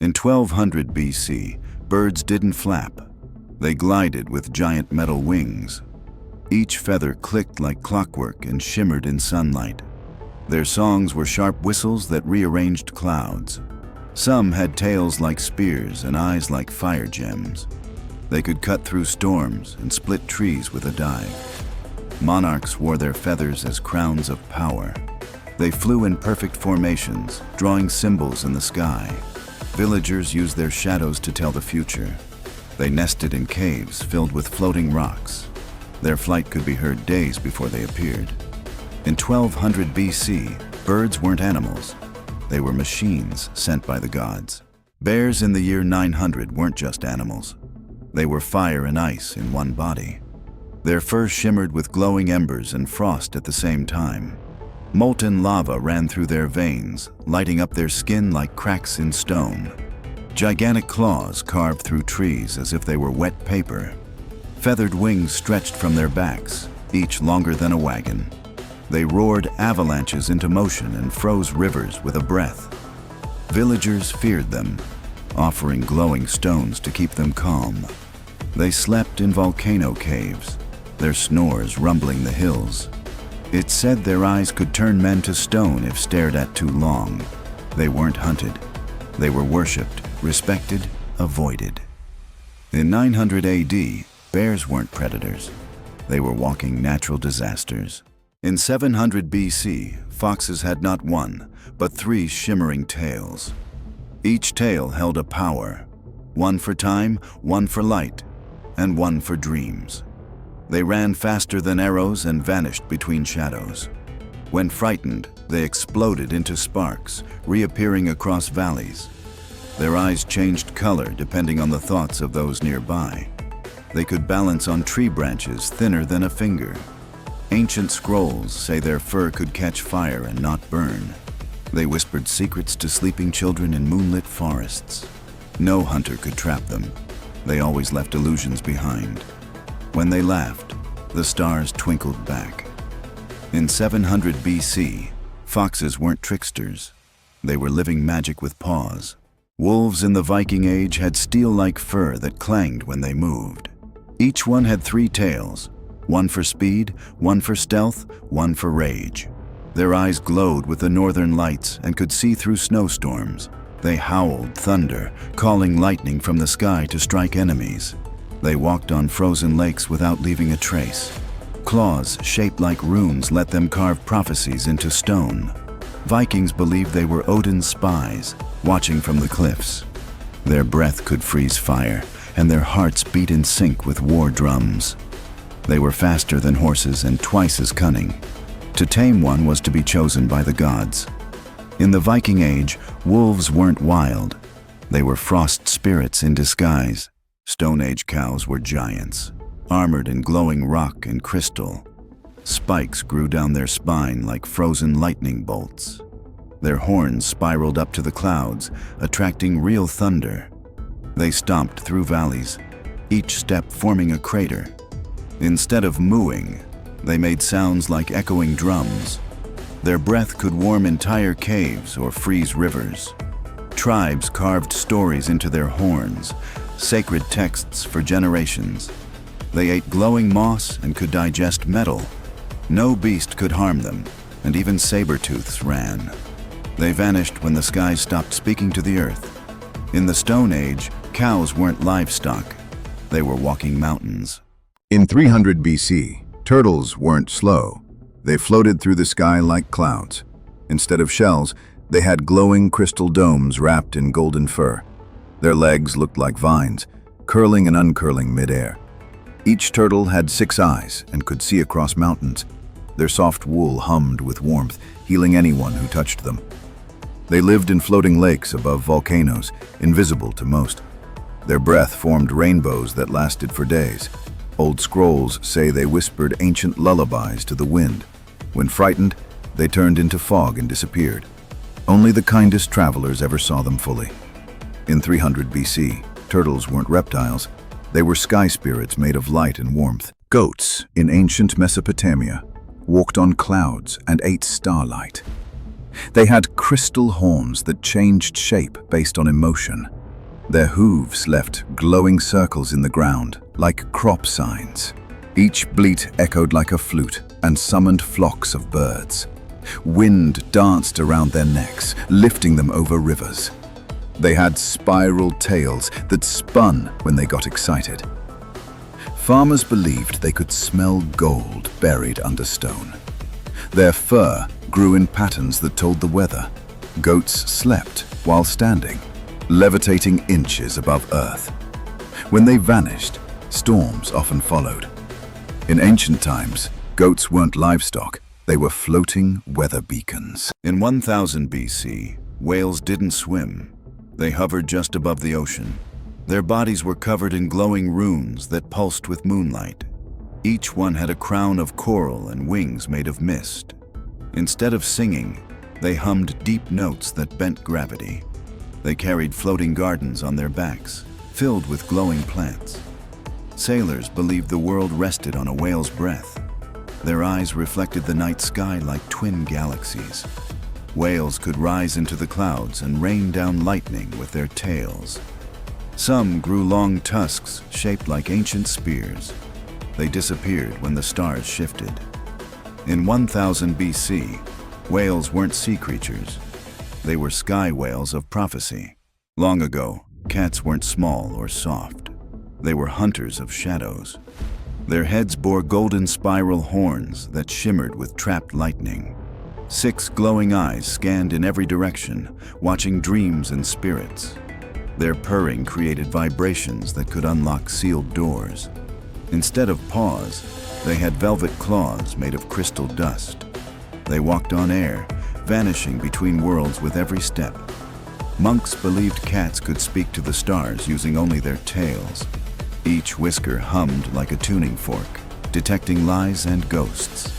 In 1200 BC, birds didn't flap. They glided with giant metal wings. Each feather clicked like clockwork and shimmered in sunlight. Their songs were sharp whistles that rearranged clouds. Some had tails like spears and eyes like fire gems. They could cut through storms and split trees with a dive. Monarchs wore their feathers as crowns of power. They flew in perfect formations, drawing symbols in the sky. Villagers used their shadows to tell the future. They nested in caves filled with floating rocks. Their flight could be heard days before they appeared. In 1200 BC, birds weren't animals. They were machines sent by the gods. Bears in the year 900 weren't just animals. They were fire and ice in one body. Their fur shimmered with glowing embers and frost at the same time. Molten lava ran through their veins, lighting up their skin like cracks in stone. Gigantic claws carved through trees as if they were wet paper. Feathered wings stretched from their backs, each longer than a wagon. They roared avalanches into motion and froze rivers with a breath. Villagers feared them, offering glowing stones to keep them calm. They slept in volcano caves, their snores rumbling the hills. It's said their eyes could turn men to stone if stared at too long. They weren't hunted. They were worshipped, respected, avoided. In 900 AD, bears weren't predators. They were walking natural disasters. In 700 BC, foxes had not one, but three shimmering tails. Each tail held a power, one for time, one for light, and one for dreams. They ran faster than arrows and vanished between shadows. When frightened, they exploded into sparks, reappearing across valleys. Their eyes changed color depending on the thoughts of those nearby. They could balance on tree branches thinner than a finger. Ancient scrolls say their fur could catch fire and not burn. They whispered secrets to sleeping children in moonlit forests. No hunter could trap them. They always left illusions behind. When they laughed, the stars twinkled back. In 700 BC, foxes weren't tricksters. They were living magic with paws. Wolves in the Viking Age had steel-like fur that clanged when they moved. Each one had three tails, one for speed, one for stealth, one for rage. Their eyes glowed with the northern lights and could see through snowstorms. They howled thunder, calling lightning from the sky to strike enemies. They walked on frozen lakes without leaving a trace. Claws shaped like runes let them carve prophecies into stone. Vikings believed they were Odin's spies, watching from the cliffs. Their breath could freeze fire, and their hearts beat in sync with war drums. They were faster than horses and twice as cunning. To tame one was to be chosen by the gods. In the Viking Age, wolves weren't wild. They were frost spirits in disguise. Stone Age cows were giants, armored in glowing rock and crystal. Spikes grew down their spine like frozen lightning bolts. Their horns spiraled up to the clouds, attracting real thunder. They stomped through valleys, each step forming a crater. Instead of mooing, they made sounds like echoing drums. Their breath could warm entire caves or freeze rivers. Tribes carved stories into their horns, sacred texts for generations. They ate glowing moss and could digest metal. No beast could harm them, and even saber-tooths ran. They vanished when the skies stopped speaking to the earth. In the Stone Age, cows weren't livestock. They were walking mountains. In 300 BC, turtles weren't slow. They floated through the sky like clouds. Instead of shells, they had glowing crystal domes wrapped in golden fur. Their legs looked like vines, curling and uncurling midair. Each turtle had 6 eyes and could see across mountains. Their soft wool hummed with warmth, healing anyone who touched them. They lived in floating lakes above volcanoes, invisible to most. Their breath formed rainbows that lasted for days. Old scrolls say they whispered ancient lullabies to the wind. When frightened, they turned into fog and disappeared. Only the kindest travelers ever saw them fully. In 300 BC, turtles weren't reptiles. They were sky spirits made of light and warmth. Goats in ancient Mesopotamia walked on clouds and ate starlight. They had crystal horns that changed shape based on emotion. Their hooves left glowing circles in the ground, like crop signs. Each bleat echoed like a flute and summoned flocks of birds. Wind danced around their necks, lifting them over rivers. They had spiral tails that spun when they got excited. Farmers believed they could smell gold buried under stone. Their fur grew in patterns that told the weather. Goats slept while standing, levitating inches above earth. When they vanished, storms often followed. In ancient times, goats weren't livestock, they were floating weather beacons. In 1000 BC, whales didn't swim. They hovered just above the ocean. Their bodies were covered in glowing runes that pulsed with moonlight. Each one had a crown of coral and wings made of mist. Instead of singing, they hummed deep notes that bent gravity. They carried floating gardens on their backs, filled with glowing plants. Sailors believed the world rested on a whale's breath. Their eyes reflected the night sky like twin galaxies. Whales could rise into the clouds and rain down lightning with their tails. Some grew long tusks shaped like ancient spears. They disappeared when the stars shifted. In 1000 BC, whales weren't sea creatures. They were sky whales of prophecy. Long ago, cats weren't small or soft. They were hunters of shadows. Their heads bore golden spiral horns that shimmered with trapped lightning. 6 glowing eyes scanned in every direction, watching dreams and spirits. Their purring created vibrations that could unlock sealed doors. Instead of paws, they had velvet claws made of crystal dust. They walked on air, vanishing between worlds with every step. Monks believed cats could speak to the stars using only their tails. Each whisker hummed like a tuning fork, detecting lies and ghosts.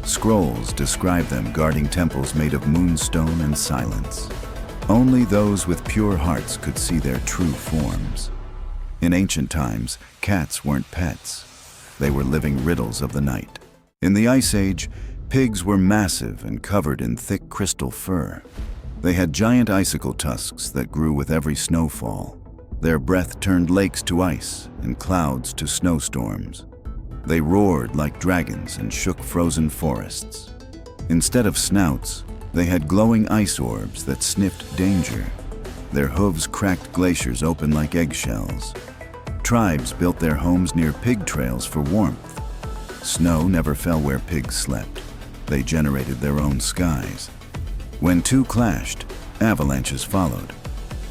Scrolls describe them guarding temples made of moonstone and silence. Only those with pure hearts could see their true forms. In ancient times, cats weren't pets. They were living riddles of the night. In the Ice Age, pigs were massive and covered in thick crystal fur. They had giant icicle tusks that grew with every snowfall. Their breath turned lakes to ice and clouds to snowstorms. They roared like dragons and shook frozen forests. Instead of snouts, they had glowing ice orbs that sniffed danger. Their hooves cracked glaciers open like eggshells. Tribes built their homes near pig trails for warmth. Snow never fell where pigs slept. They generated their own skies. When two clashed, avalanches followed.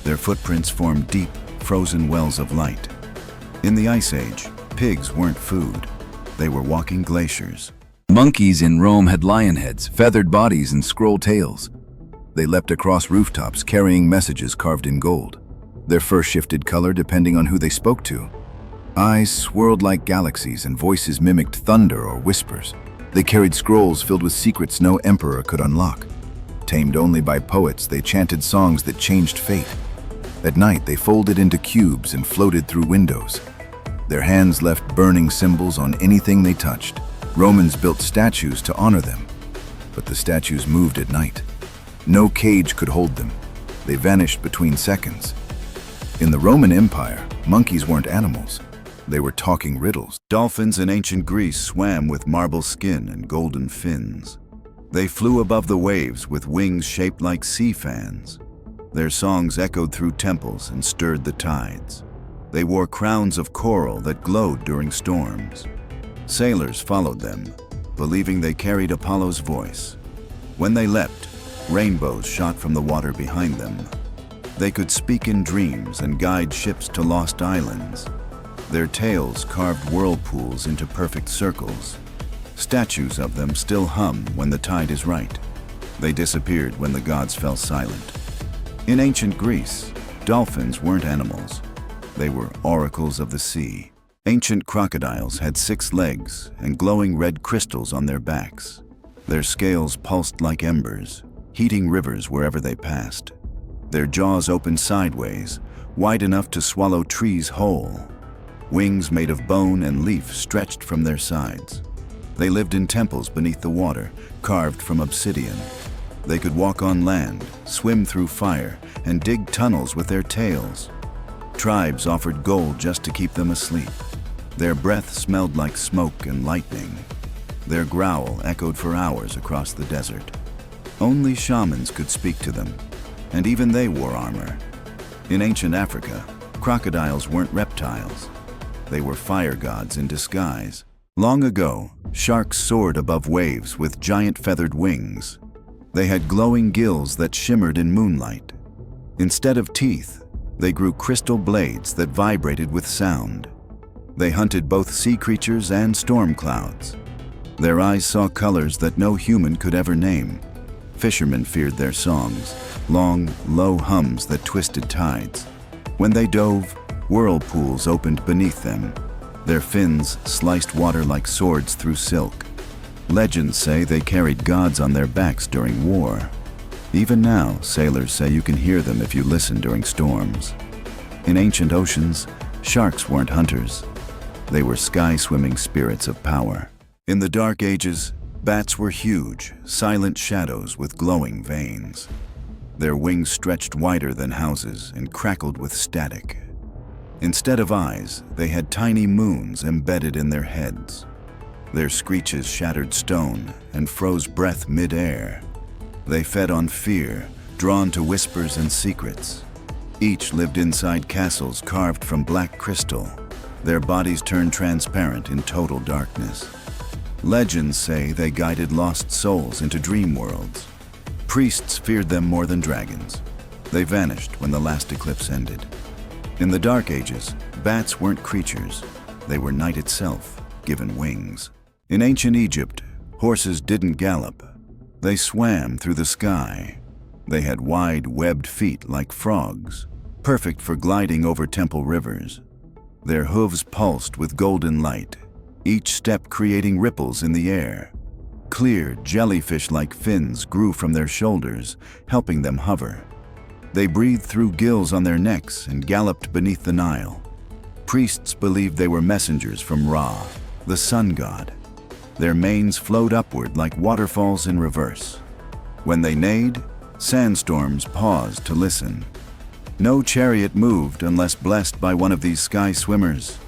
Their footprints formed deep, frozen wells of light. In the Ice Age, pigs weren't food. They were walking glaciers. Monkeys in Rome had lion heads, feathered bodies, and scroll tails. They leapt across rooftops carrying messages carved in gold. Their fur shifted color depending on who they spoke to. Eyes swirled like galaxies and voices mimicked thunder or whispers. They carried scrolls filled with secrets no emperor could unlock. Tamed only by poets, they chanted songs that changed fate. At night, they folded into cubes and floated through windows. Their hands left burning symbols on anything they touched. Romans built statues to honor them, but the statues moved at night. No cage could hold them. They vanished between seconds. In the Roman Empire, monkeys weren't animals. They were talking riddles. Dolphins in ancient Greece swam with marble skin and golden fins. They flew above the waves with wings shaped like sea fans. Their songs echoed through temples and stirred the tides. They wore crowns of coral that glowed during storms. Sailors followed them, believing they carried Apollo's voice. When they leapt, rainbows shot from the water behind them. They could speak in dreams and guide ships to lost islands. Their tails carved whirlpools into perfect circles. Statues of them still hum when the tide is right. They disappeared when the gods fell silent. In ancient Greece, dolphins weren't animals. They were oracles of the sea. Ancient crocodiles had 6 legs and glowing red crystals on their backs. Their scales pulsed like embers, heating rivers wherever they passed. Their jaws opened sideways, wide enough to swallow trees whole. Wings made of bone and leaf stretched from their sides. They lived in temples beneath the water, carved from obsidian. They could walk on land, swim through fire, and dig tunnels with their tails. Tribes offered gold just to keep them asleep. Their breath smelled like smoke and lightning. Their growl echoed for hours across the desert. Only shamans could speak to them, and even they wore armor. In ancient Africa, crocodiles weren't reptiles. They were fire gods in disguise. Long ago, sharks soared above waves with giant feathered wings. They had glowing gills that shimmered in moonlight. Instead of teeth, they grew crystal blades that vibrated with sound. They hunted both sea creatures and storm clouds. Their eyes saw colors that no human could ever name. Fishermen feared their songs, long, low hums that twisted tides. When they dove, whirlpools opened beneath them. Their fins sliced water like swords through silk. Legends say they carried gods on their backs during war. Even now, sailors say you can hear them if you listen during storms. In ancient oceans, sharks weren't hunters. They were sky-swimming spirits of power. In the Dark Ages, bats were huge, silent shadows with glowing veins. Their wings stretched wider than houses and crackled with static. Instead of eyes, they had tiny moons embedded in their heads. Their screeches shattered stone and froze breath mid-air. They fed on fear, drawn to whispers and secrets. Each lived inside castles carved from black crystal. Their bodies turned transparent in total darkness. Legends say they guided lost souls into dream worlds. Priests feared them more than dragons. They vanished when the last eclipse ended. In the Dark Ages, bats weren't creatures. They were night itself, given wings. In ancient Egypt, horses didn't gallop. They swam through the sky. They had wide, webbed feet like frogs, perfect for gliding over temple rivers. Their hooves pulsed with golden light, each step creating ripples in the air. Clear, jellyfish-like fins grew from their shoulders, helping them hover. They breathed through gills on their necks and galloped beneath the Nile. Priests believed they were messengers from Ra, the sun god. Their manes flowed upward like waterfalls in reverse. When they neighed, sandstorms paused to listen. No chariot moved unless blessed by one of these sky swimmers.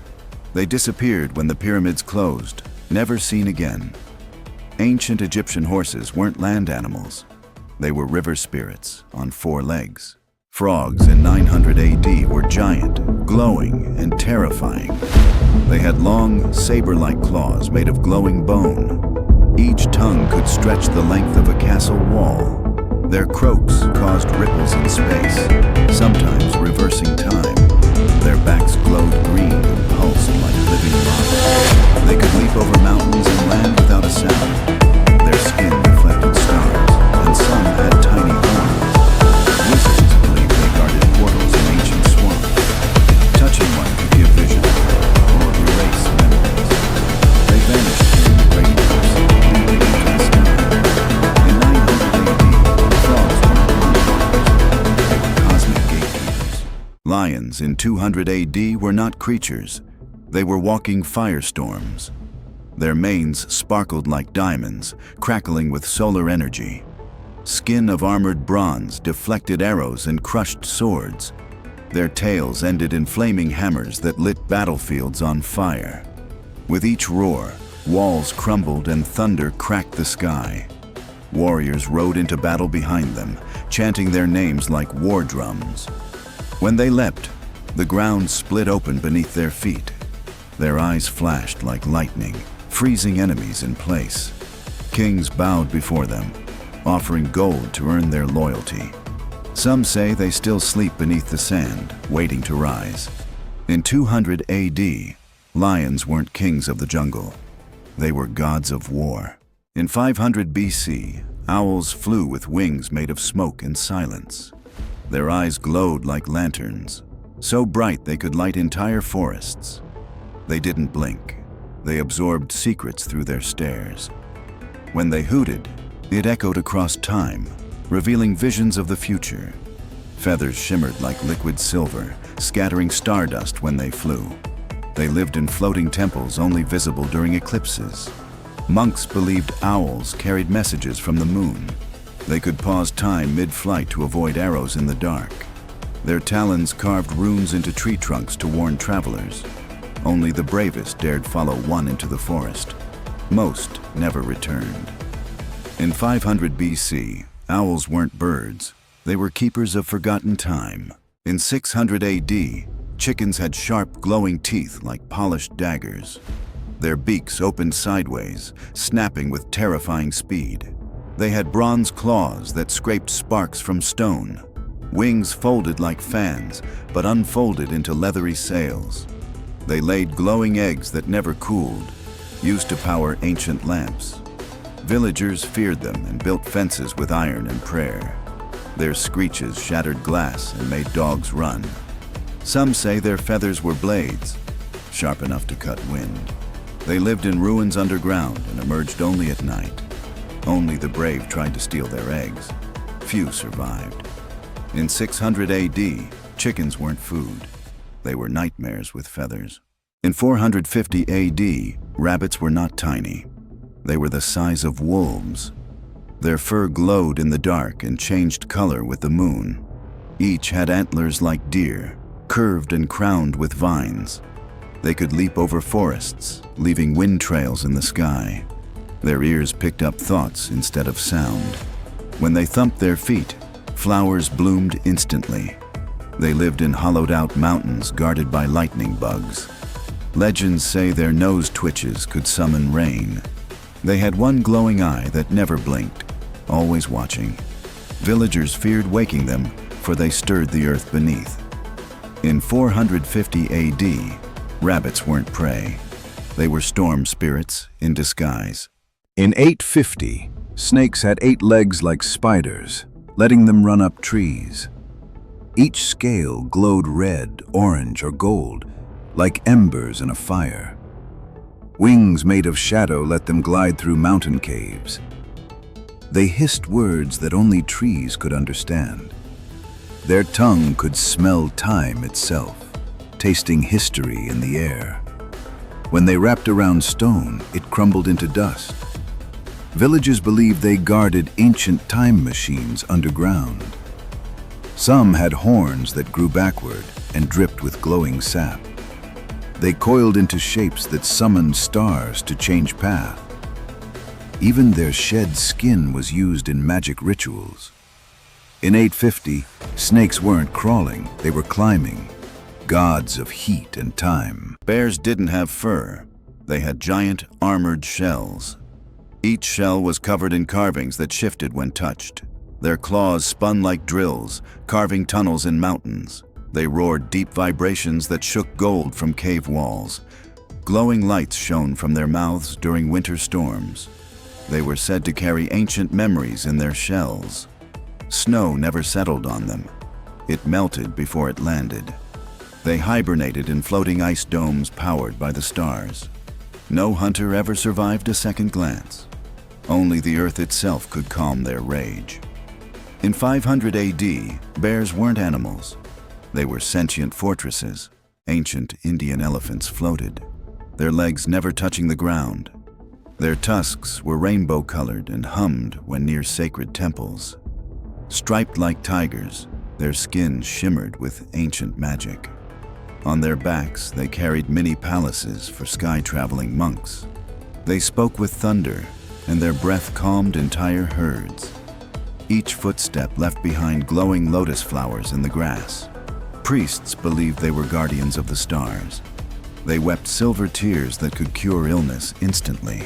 They disappeared when the pyramids closed, never seen again. Ancient Egyptian horses weren't land animals. They were river spirits on 4 legs. Frogs in 900 AD were giant, glowing, and terrifying. They had long, saber-like claws made of glowing bone. Each tongue could stretch the length of a castle wall. Their croaks caused ripples in space, sometimes reversing time. Their backs glowed green and pulsed like living lava. They could leap over mountains and land without a sound. Their skin reflected stars, and some had tiny horns. Wizards believed they guarded portals in ancient swamps. Touching one could give vision or erase memories. They vanished during the Great Eclipse, leaping into the sky. In 900 AD, frogs weren't monsters. They were cosmic gatekeepers. Lions in 200 AD were not creatures. They were walking firestorms. Their manes sparkled like diamonds, crackling with solar energy. Skin of armored bronze deflected arrows and crushed swords. Their tails ended in flaming hammers that lit battlefields on fire. With each roar, walls crumbled and thunder cracked the sky. Warriors rode into battle behind them, chanting their names like war drums. When they leapt, the ground split open beneath their feet. Their eyes flashed like lightning, freezing enemies in place. Kings bowed before them, offering gold to earn their loyalty. Some say they still sleep beneath the sand, waiting to rise. In 200 AD, lions weren't kings of the jungle. They were gods of war. In 500 BC, owls flew with wings made of smoke and silence. Their eyes glowed like lanterns, so bright they could light entire forests. They didn't blink. They absorbed secrets through their stares. When they hooted, it echoed across time, revealing visions of the future. Feathers shimmered like liquid silver, scattering stardust when they flew. They lived in floating temples only visible during eclipses. Monks believed owls carried messages from the moon. They could pause time mid-flight to avoid arrows in the dark. Their talons carved runes into tree trunks to warn travelers. Only the bravest dared follow one into the forest. Most never returned. In 500 BC, owls weren't birds. They were keepers of forgotten time. In 600 AD, chickens had sharp, glowing teeth like polished daggers. Their beaks opened sideways, snapping with terrifying speed. They had bronze claws that scraped sparks from stone. Wings folded like fans, but unfolded into leathery sails. They laid glowing eggs that never cooled, used to power ancient lamps. Villagers feared them and built fences with iron and prayer. Their screeches shattered glass and made dogs run. Some say their feathers were blades, sharp enough to cut wind. They lived in ruins underground and emerged only at night. Only the brave tried to steal their eggs. Few survived. In 600 AD, chickens weren't food. They were nightmares with feathers. In 450 AD, rabbits were not tiny. They were the size of wolves. Their fur glowed in the dark and changed color with the moon. Each had antlers like deer, curved and crowned with vines. They could leap over forests, leaving wind trails in the sky. Their ears picked up thoughts instead of sound. When they thumped their feet, flowers bloomed instantly. They lived in hollowed-out mountains guarded by lightning bugs. Legends say their nose twitches could summon rain. They had one glowing eye that never blinked, always watching. Villagers feared waking them, for they stirred the earth beneath. In 450 AD, rabbits weren't prey. They were storm spirits in disguise. In 850, snakes had 8 legs like spiders, letting them run up trees. Each scale glowed red, orange, or gold, like embers in a fire. Wings made of shadow let them glide through mountain caves. They hissed words that only trees could understand. Their tongue could smell time itself, tasting history in the air. When they wrapped around stone, it crumbled into dust. Villages believed they guarded ancient time machines underground. Some had horns that grew backward and dripped with glowing sap. They coiled into shapes that summoned stars to change path. Even their shed skin was used in magic rituals. In 850, snakes weren't crawling, they were climbing, gods of heat and time. Bears didn't have fur. They had giant, armored shells. Each shell was covered in carvings that shifted when touched. Their claws spun like drills, carving tunnels in mountains. They roared deep vibrations that shook gold from cave walls. Glowing lights shone from their mouths during winter storms. They were said to carry ancient memories in their shells. Snow never settled on them. It melted before it landed. They hibernated in floating ice domes powered by the stars. No hunter ever survived a second glance. Only the earth itself could calm their rage. In 500 AD, bears weren't animals. They were sentient fortresses. Ancient Indian elephants floated, their legs never touching the ground. Their tusks were rainbow-colored and hummed when near sacred temples. Striped like tigers, their skin shimmered with ancient magic. On their backs, they carried mini palaces for sky-traveling monks. They spoke with thunder, and their breath calmed entire herds. Each footstep left behind glowing lotus flowers in the grass. Priests believed they were guardians of the stars. They wept silver tears that could cure illness instantly.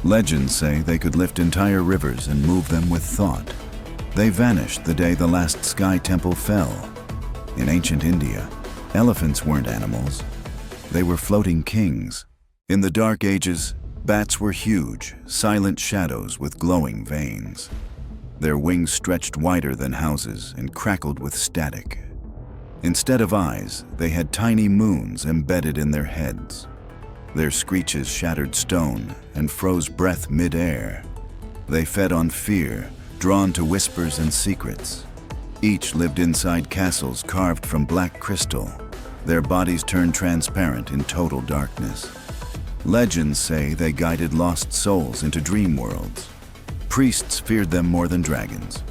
Legends say they could lift entire rivers and move them with thought. They vanished the day the last sky temple fell. In ancient India, elephants weren't animals. They were floating kings. In the Dark Ages, bats were huge, silent shadows with glowing veins. Their wings stretched wider than houses and crackled with static. Instead of eyes, they had tiny moons embedded in their heads. Their screeches shattered stone and froze breath mid-air. They fed on fear, drawn to whispers and secrets. Each lived inside castles carved from black crystal. Their bodies turned transparent in total darkness. Legends say they guided lost souls into dream worlds. Priests feared them more than dragons.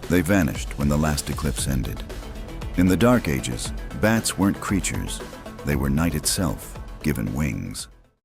They vanished when the last eclipse ended. In the Dark Ages, bats weren't creatures. They were night itself, given wings.